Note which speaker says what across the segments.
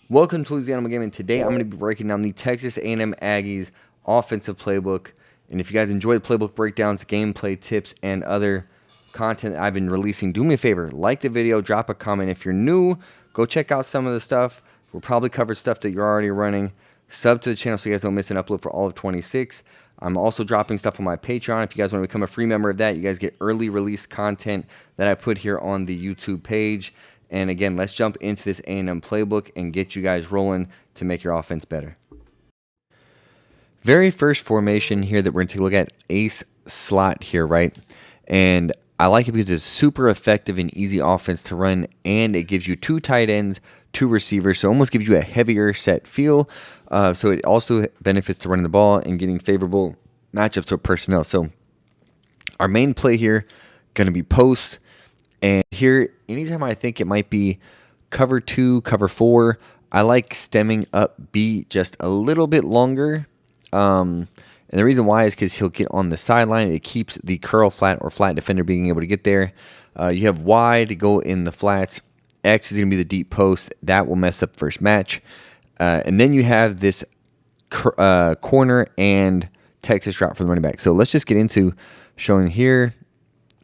Speaker 1: Welcome to Louisianimal Gaming. Today I'm going to be breaking down the Texas A&M Aggies offensive playbook. And if you guys enjoy the playbook breakdowns, gameplay tips, and other content I've been releasing, do me a favor, like the video, drop a comment. If you're new, go check out some of the stuff. We'll probably cover stuff that you're already running. Sub to the channel so you guys don't miss an upload for all of 26. I'm also dropping stuff on my Patreon. If you guys want to become a free member of that, you guys get early release content that I put here on the YouTube page. And again, let's jump into this A&M playbook and get you guys rolling to make your offense better. Very first formation here that we're going to take a look at, ace slot here, right? And I like it because it's super effective and easy offense to run, and it gives you 2 tight ends, 2 receivers, so it almost gives you a heavier set feel. So it also benefits to running the ball and getting favorable matchups with personnel. So our main play here going to be post. And here, anytime I think it might be cover 2, cover 4, I like stemming up B just a little bit longer. And the reason why is because he'll get on the sideline. It keeps the curl flat or flat defender being able to get there. You have Y to go in the flats. X is going to be the deep post. That will mess up first match. And then you have this corner and Texas route for the running back. So let's just get into showing here.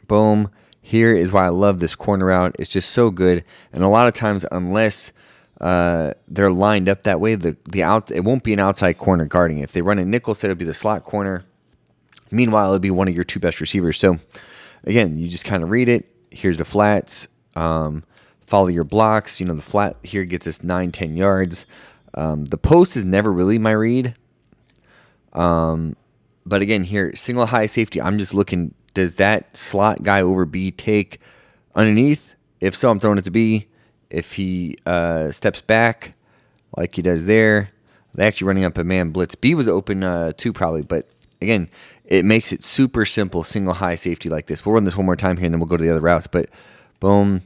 Speaker 1: Boom. Here is why I love this corner route. It's just so good. And a lot of times, unless they're lined up that way, it won't be an outside corner guarding. If they run a nickel set, it'll be the slot corner. Meanwhile, it'll be one of your 2 best receivers. So, again, you just kind of read it. Here's the flats. Follow your blocks. You know, the flat here gets us 9-10 yards. The post is never really my read. But again, here, single high safety, I'm just looking. Does that slot guy over B take underneath? If so, I'm throwing it to B. If he steps back like he does there, they're actually running up a man blitz. B was open too probably, but again, it makes it super simple, single high safety like this. We'll run this one more time here, and then we'll go to the other routes. But boom,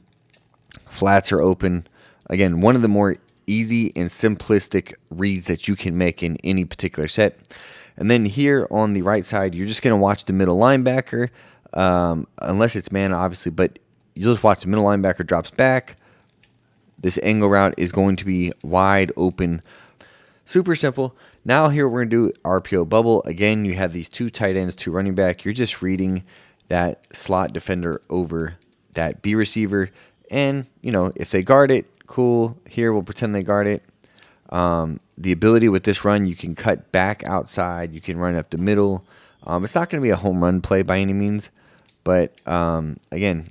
Speaker 1: flats are open. Again, one of the more easy and simplistic reads that you can make in any particular set. And then here on the right side, you're just going to watch the middle linebacker, unless it's man, obviously, but you'll just watch the middle linebacker drops back. This angle route is going to be wide open. Super simple. Now here we're going to do RPO bubble. Again, you have these 2 tight ends, 2 running back. You're just reading that slot defender over that B receiver. And, you know, if they guard it, cool. Here we'll pretend they guard it. The ability with this run, you can cut back outside, you can run up the middle. It's not going to be a home run play by any means, but again,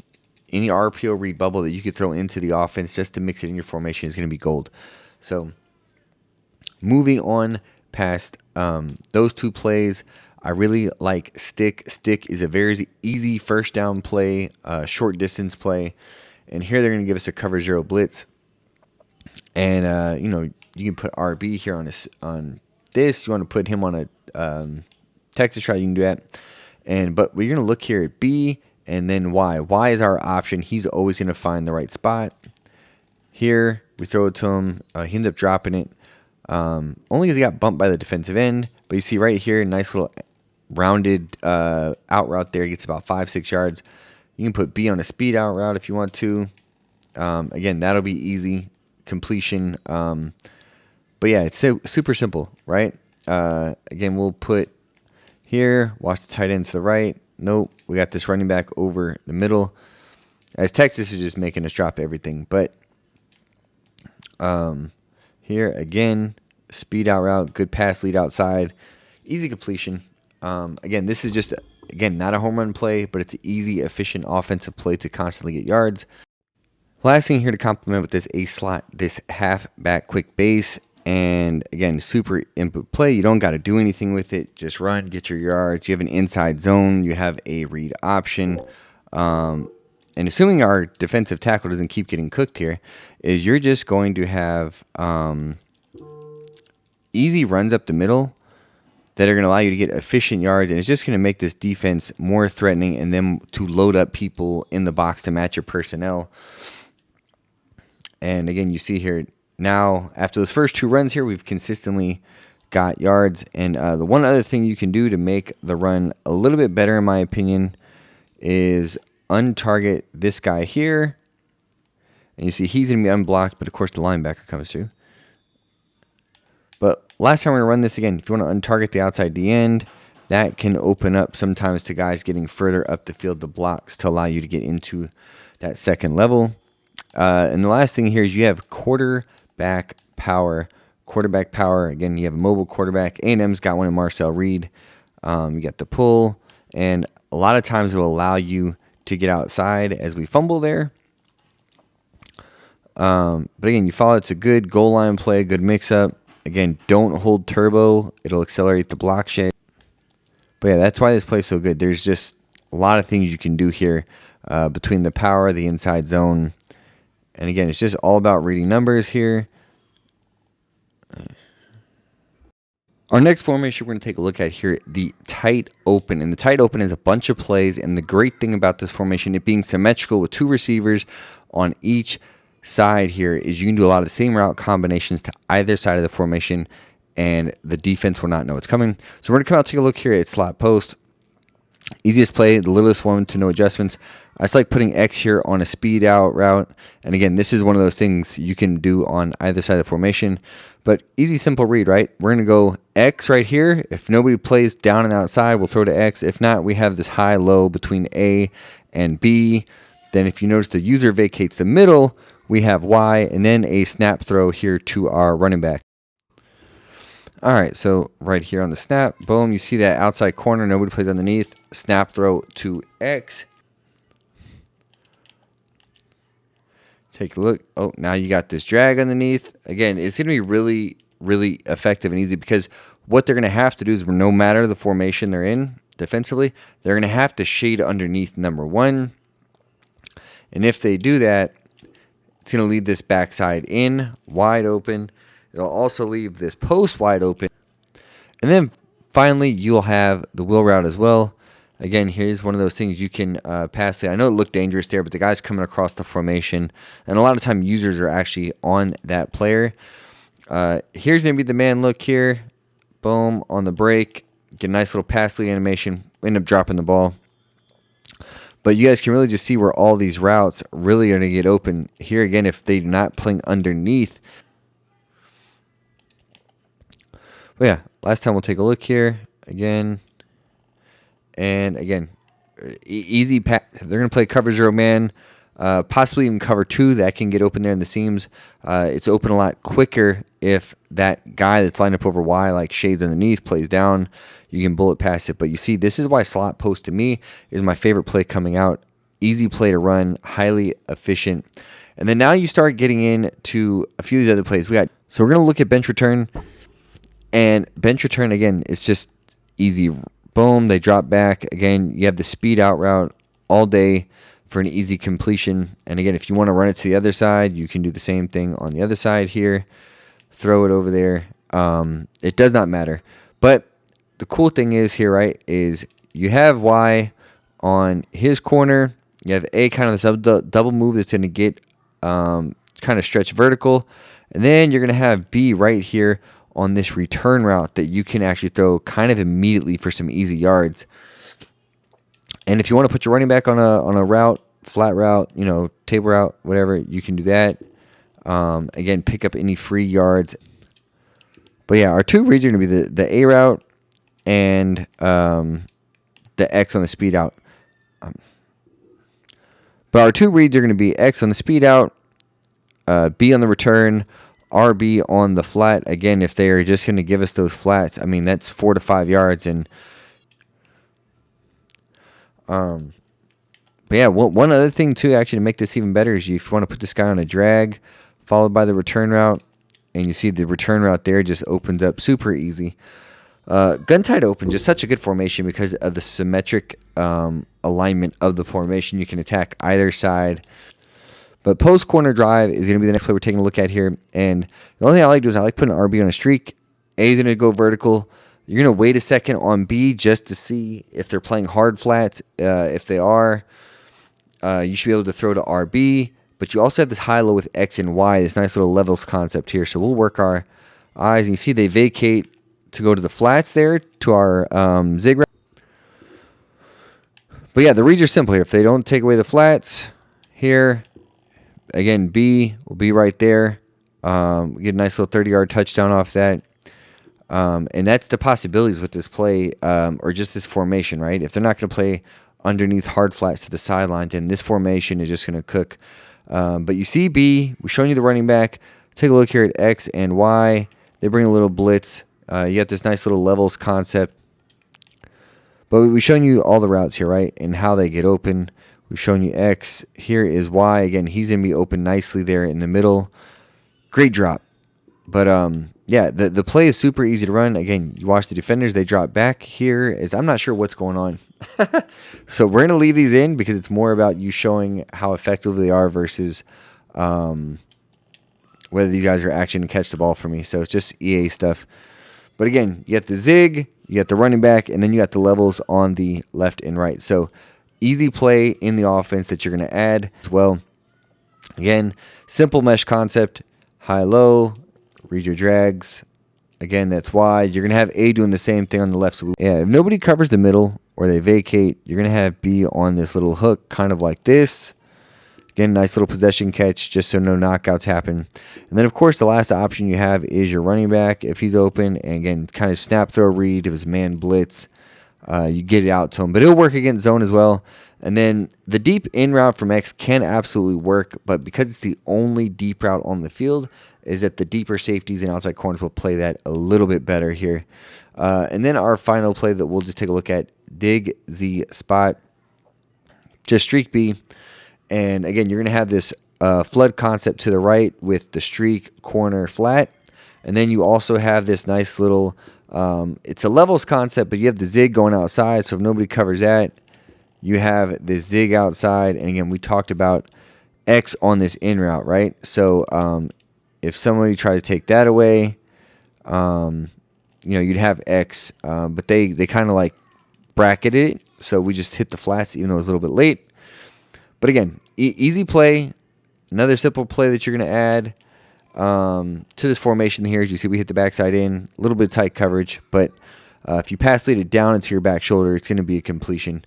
Speaker 1: any RPO read bubble that you could throw into the offense just to mix it in your formation is going to be gold. So moving on past those 2 plays, I really like stick. Stick is a very easy first down play, short distance play, and here they're going to give us a cover 0 blitz. And you know, you can put RB here on this. You want to put him on a Texas route, you can do that. But we're going to look here at B and then Y. Y is our option. He's always going to find the right spot. Here, we throw it to him. He ends up dropping it. Only because he got bumped by the defensive end. But you see right here, nice little rounded out route there. He gets about 5-6 yards. You can put B on a speed out route if you want to. Again, that'll be easy completion. But yeah, it's super simple, right? Again, we'll put here, watch the tight end to the right. Nope, we got this running back over the middle. As Texas is just making us drop everything. But here, again, speed out route, good pass lead outside, easy completion. Again, this is just, again, not a home run play, but it's an easy, efficient offensive play to constantly get yards. Last thing here to complement with this ace slot, this half-back quick base. And again, super input play. You don't got to do anything with it. Just run, get your yards. You have an inside zone. You have a read option. And assuming our defensive tackle doesn't keep getting cooked here, is you're just going to have easy runs up the middle that are going to allow you to get efficient yards. And it's just going to make this defense more threatening and then to load up people in the box to match your personnel. And again, you see here, now, after those first 2 runs here, we've consistently got yards. And the one other thing you can do to make the run a little bit better, in my opinion, is untarget this guy here. And you see he's going to be unblocked, but of course the linebacker comes through. But last time we're going to run this again. If you want to untarget the outside D end, that can open up sometimes to guys getting further up the field, the blocks, to allow you to get into that second level. And the last thing here is you have quarterback power. Quarterback power, again, you have a mobile quarterback. A&M's got one in Marcel Reed. You got the pull, and a lot of times it will allow you to get outside as we fumble there. But again, you follow. It's a good goal line play, good mix-up. Again, don't hold turbo. It'll accelerate the block shape. But yeah, that's why this play's so good. There's just a lot of things you can do here between the power, the inside zone. And again, it's just all about reading numbers here. Our next formation we're going to take a look at here, the tight open. And the tight open is a bunch of plays. And the great thing about this formation, it being symmetrical with two receivers on each side here, is you can do a lot of the same route combinations to either side of the formation, and the defense will not know it's coming. So we're going to come out and take a look here at slot post. Easiest play, the littlest one to no adjustments. I just like putting X here on a speed out route. And again, this is one of those things you can do on either side of the formation. But easy, simple read, right? We're going to go X right here. If nobody plays down and outside, we'll throw to X. If not, we have this high-low between A and B. Then if you notice the user vacates the middle, we have Y, and then a snap throw here to our running back. All right, so right here on the snap, boom, you see that outside corner, nobody plays underneath, snap throw to X. Take a look. Oh, now you got this drag underneath. Again, it's going to be really, really effective and easy, because what they're going to have to do is, no matter the formation they're in defensively, they're going to have to shade underneath number one. And if they do that, it's going to leave this backside in wide open. It'll also leave this post wide open. And then finally, you'll have the wheel route as well. Again, here's one of those things you can pass it. I know it looked dangerous there, but the guy's coming across the formation. And a lot of time, users are actually on that player. Here's going to be the man look here. Boom, on the break. Get a nice little pass lead animation. End up dropping the ball. But you guys can really just see where all these routes really are going to get open. Here again, if they're not playing underneath. But yeah, last time we'll take a look here again. And again, easy pass. They're going to play cover zero man, possibly even cover two. That can get open there in the seams. It's open a lot quicker if that guy that's lined up over Y, like shades underneath, plays down. You can bullet past it. But you see, this is why slot post to me is my favorite play coming out. Easy play to run, highly efficient. And then now you start getting into a few of these other plays. So we're going to look at bench return. And bench return, again, it's just easy. Boom, they drop back. Again, you have the speed out route all day for an easy completion. And again, if you want to run it to the other side, you can do the same thing on the other side here. Throw it over there. It does not matter. But the cool thing is here, right, is you have Y on his corner. You have A, kind of this double move that's going to get kind of stretch vertical. And then you're going to have B right here on this return route that you can actually throw kind of immediately for some easy yards. And if you want to put your running back on a route, flat route, table route, whatever, you can do that. Again, pick up any free yards. But yeah, our two reads are going to be the A route and the X on the speed out. But our two reads are going to be X on the speed out, B on the return, RB on the flat. Again, if they are just going to give us those flats, I mean, that's 4 to 5 yards. And but yeah, one other thing too, actually, to make this even better, is if you want to put this guy on a drag, followed by the return route, and you see the return route there just opens up super easy. Gun tight open, just such a good formation because of the symmetric alignment of the formation. You can attack either side. But post corner drive is going to be the next play we're taking a look at here. And the only thing I like to do is I like putting an RB on a streak. A is going to go vertical. You're going to wait a second on B just to see if they're playing hard flats. If they are, you should be able to throw to RB. But you also have this high-low with X and Y, this nice little levels concept here. So we'll work our eyes. And you see they vacate to go to the flats there, to our zig route. But yeah, the reads are simple here. If they don't take away the flats here, again, B will be right there. We get a nice little 30-yard touchdown off that. And that's the possibilities with this play, or just this formation, right? If they're not going to play underneath hard flats to the sideline, then this formation is just going to cook. But you see B, we're showing you the running back. Take a look here at X and Y. They bring a little blitz. You got this nice little levels concept. But we've shown you all the routes here, right? And how they get open. We've shown you X. Here is Y. Again, he's going to be open nicely there in the middle. Great drop. But yeah, the play is super easy to run. Again, you watch the defenders, they drop back. Here is, I'm not sure what's going on. So we're going to leave these in because it's more about you showing how effective they are versus whether these guys are actually going to catch the ball for me. So it's just EA stuff. But again, you got the zig, you got the running back, and then you got the levels on the left and right. So easy play in the offense that you're going to add as well. Again, simple mesh concept, high-low, read your drags. Again, that's wide. You're going to have A doing the same thing on the left. So yeah, if nobody covers the middle or they vacate, you're going to have B on this little hook, kind of like this. Again, nice little possession catch just so no knockouts happen. And then, of course, the last option you have is your running back if he's open. And again, kind of snap throw read if his man blitz. You get it out to him. But it'll work against zone as well. And then the deep in route from X can absolutely work. But because it's the only deep route on the field, is that the deeper safeties and outside corners will play that a little bit better here. And then our final play that we'll just take a look at, dig Z spot. Just streak B. And again, you're going to have this flood concept to the right with the streak, corner, flat. And then you also have this nice little, it's a levels concept, but you have the zig going outside. So if nobody covers that, you have this zig outside. And again, we talked about X on this in route, right? So if somebody tried to take that away, you'd have X. But they kind of like bracketed it. So we just hit the flats, even though it was a little bit late. But again, easy play. Another simple play that you're going to add to this formation here. As you see, we hit the backside in. A little bit of tight coverage. But if you pass lead it down into your back shoulder, it's going to be a completion.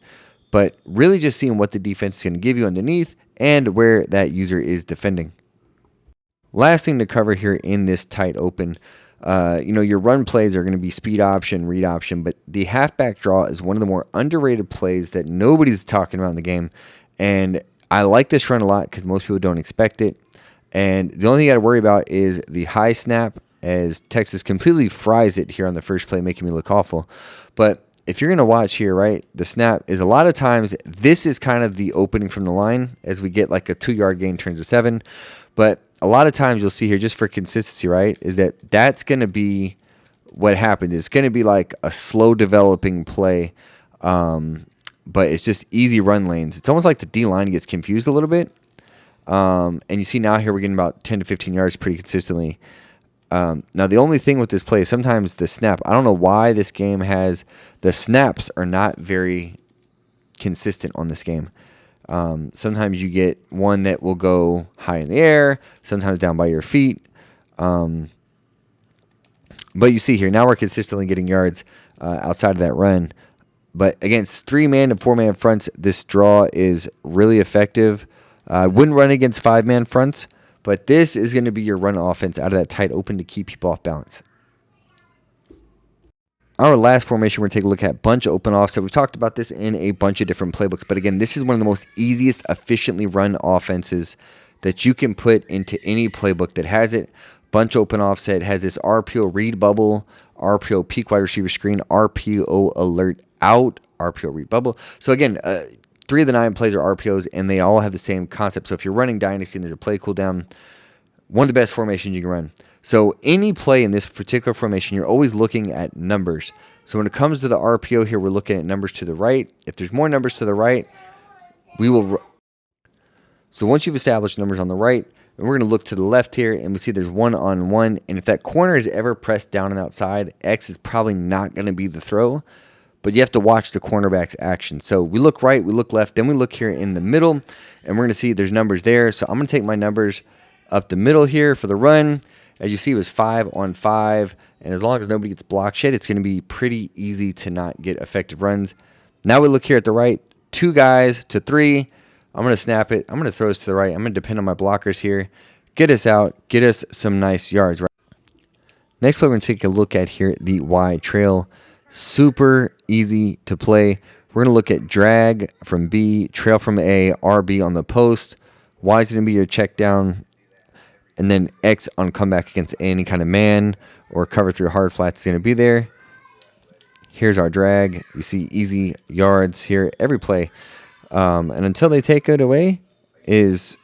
Speaker 1: But really just seeing what the defense is going to give you underneath and where that user is defending. Last thing to cover here in this tight open. Your run plays are going to be speed option, read option. But the halfback draw is one of the more underrated plays that nobody's talking about in the game. And I like this run a lot because most people don't expect it. And the only thing you got to worry about is the high snap, as Texas completely fries it here on the first play, making me look awful. But if you're going to watch here, right, the snap is a lot of times, this is kind of the opening from the line as we get like a 2-yard gain turns to 7. But a lot of times you'll see here, just for consistency, right, is that's going to be what happens. It's going to be like a slow developing play. But it's just easy run lanes. It's almost like the D-line gets confused a little bit. And you see now here we're getting about 10 to 15 yards pretty consistently. Now, the only thing with this play is sometimes the snap. I don't know why this game has the snaps are not very consistent on this game. Sometimes you get one that will go high in the air, sometimes down by your feet. But you see here, now we're consistently getting yards outside of that run. But against 3-man and 4-man fronts, this draw is really effective. I wouldn't run against 5-man fronts, but this is going to be your run offense out of that tight open to keep people off balance. Our last formation we're going to take a look at, bunch open offset. We've talked about this in a bunch of different playbooks, but again, this is one of the most easiest, efficiently run offenses that you can put into any playbook that has it. Bunch open offset has this RPO read bubble, RPO peak wide receiver screen, RPO alert out, RPO read bubble. So again, 3 of the 9 plays are RPOs, and they all have the same concept. So if you're running Dynasty and there's a play cooldown, one of the best formations you can run. So any play in this particular formation, you're always looking at numbers. So when it comes to the RPO here, we're looking at numbers to the right. If there's more numbers to the right, we will. So once you've established numbers on the right, and we're going to look to the left here, and we see there's 1-on-1. And if that corner is ever pressed down and outside, X is probably not going to be the throw. But you have to watch the cornerback's action. So we look right, we look left, then we look here in the middle, and we're going to see there's numbers there. So I'm going to take my numbers up the middle here for the run. As you see, it was 5-on-5. And as long as nobody gets block shed, it's going to be pretty easy to not get effective runs. Now we look here at the right. 2 guys to 3. I'm going to snap it. I'm going to throw this to the right. I'm going to depend on my blockers here. Get us out. Get us some nice yards. Right? Next play we're going to take a look at here, the Y trail. Super easy to play. We're going to look at drag from B, trail from A, RB on the post. Y is going to be your check down, and then X on comeback against any kind of man or cover through hard flats is going to be there. Here's our drag. You see easy yards here every play. And until they take it away is...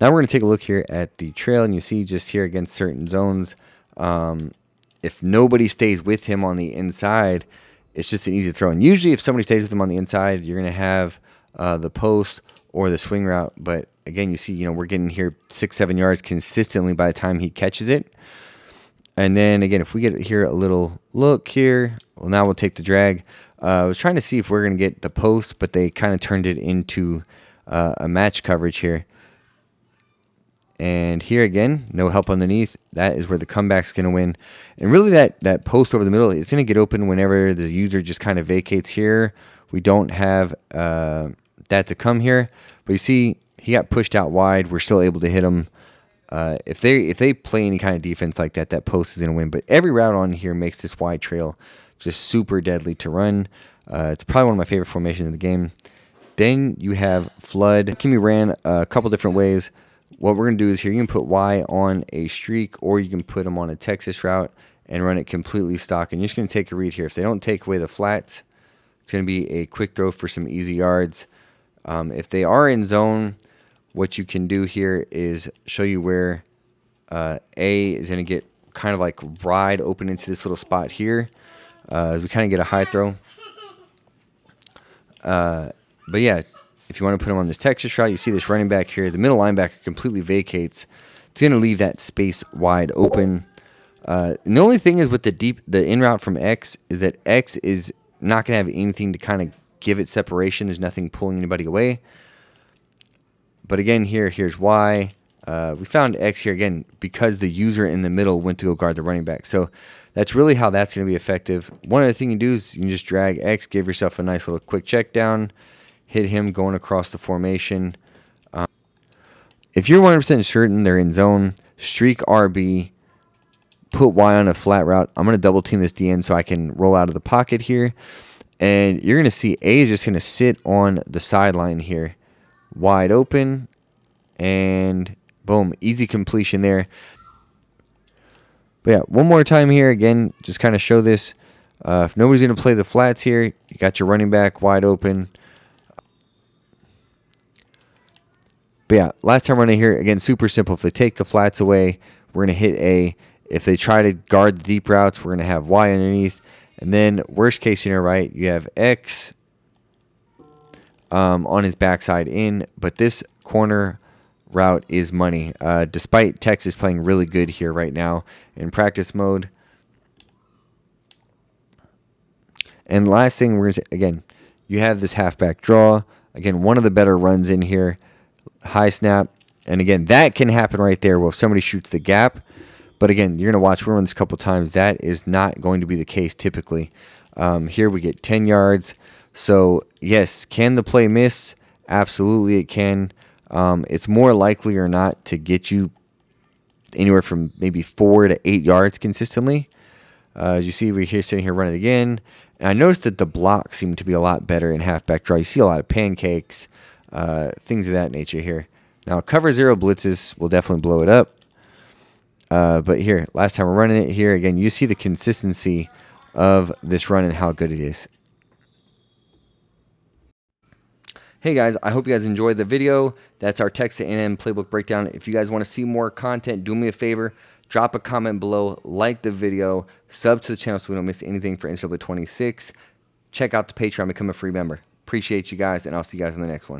Speaker 1: Now we're going to take a look here at the trail, and you see just here against certain zones, if nobody stays with him on the inside, it's just an easy throw. And usually if somebody stays with him on the inside, you're going to have the post or the swing route. But again, you see, we're getting here 6-7 yards consistently by the time he catches it. And then again, if we get here a little look here, well, now we'll take the drag. I was trying to see if we're going to get the post, but they kind of turned it into a match coverage here. And here again, no help underneath. That is where the comeback's going to win. And really that post over the middle, it's going to get open whenever the user just kind of vacates here. We don't have that to come here. But you see, he got pushed out wide. We're still able to hit him. If they play any kind of defense like that, that post is going to win. But every route on here makes this wide trail just super deadly to run. It's probably one of my favorite formations in the game. Then you have flood. Can be ran a couple different ways. What we're going to do is here, you can put Y on a streak, or you can put them on a Texas route and run it completely stock. And you're just going to take a read here. If they don't take away the flats, it's going to be a quick throw for some easy yards. If they are in zone, what you can do here is show you where A is going to get kind of like wide open into this little spot here. We kind of get a high throw. But yeah, if you want to put him on this Texas route, you see this running back here. The middle linebacker completely vacates. It's going to leave that space wide open. And the only thing is with the in route from X is that X is not going to have anything to kind of give it separation. There's nothing pulling anybody away. But again, here's Y. We found X here again because the user in the middle went to go guard the running back. So that's really how that's going to be effective. One other thing you do is you can just drag X, give yourself a nice little quick check down, hit him going across the formation. If you're 100% certain they're in zone, streak RB, put Y on a flat route. I'm going to double team this DN so I can roll out of the pocket here. And you're going to see A is just going to sit on the sideline here. Wide open. And boom, easy completion there. But yeah, one more time here. Again, just kind of show this. If nobody's going to play the flats here, you got your running back wide open. But yeah, last time running here, again, super simple. If they take the flats away, we're going to hit A. If they try to guard the deep routes, we're going to have Y underneath. And then worst case scenario, right, you have X on his backside in. But this corner route is money. Despite Texas playing really good here right now in practice mode. And last thing, we're going to say, again, you have this halfback draw. Again, one of the better runs in here. High snap, and again, that can happen right there. Well, if somebody shoots the gap, but again, you're gonna watch. We'll run this a couple times. That is not going to be the case typically. Here we get 10 yards. So yes, can the play miss? Absolutely, it can. It's more likely or not to get you anywhere from maybe 4 to 8 yards consistently. As you see, we're here sitting here running again, and I noticed that the blocks seem to be a lot better in halfback draw. You see a lot of pancakes. Things of that nature here. Now, cover zero blitzes will definitely blow it up. But here, last time we're running it here, again, you see the consistency of this run and how good it is. Hey guys, I hope you guys enjoyed the video. That's our Texas A&M Playbook breakdown. If you guys want to see more content, do me a favor. Drop a comment below, like the video, sub to the channel so we don't miss anything for NCAA 26. Check out the Patreon, become a free member. Appreciate you guys, and I'll see you guys in the next one.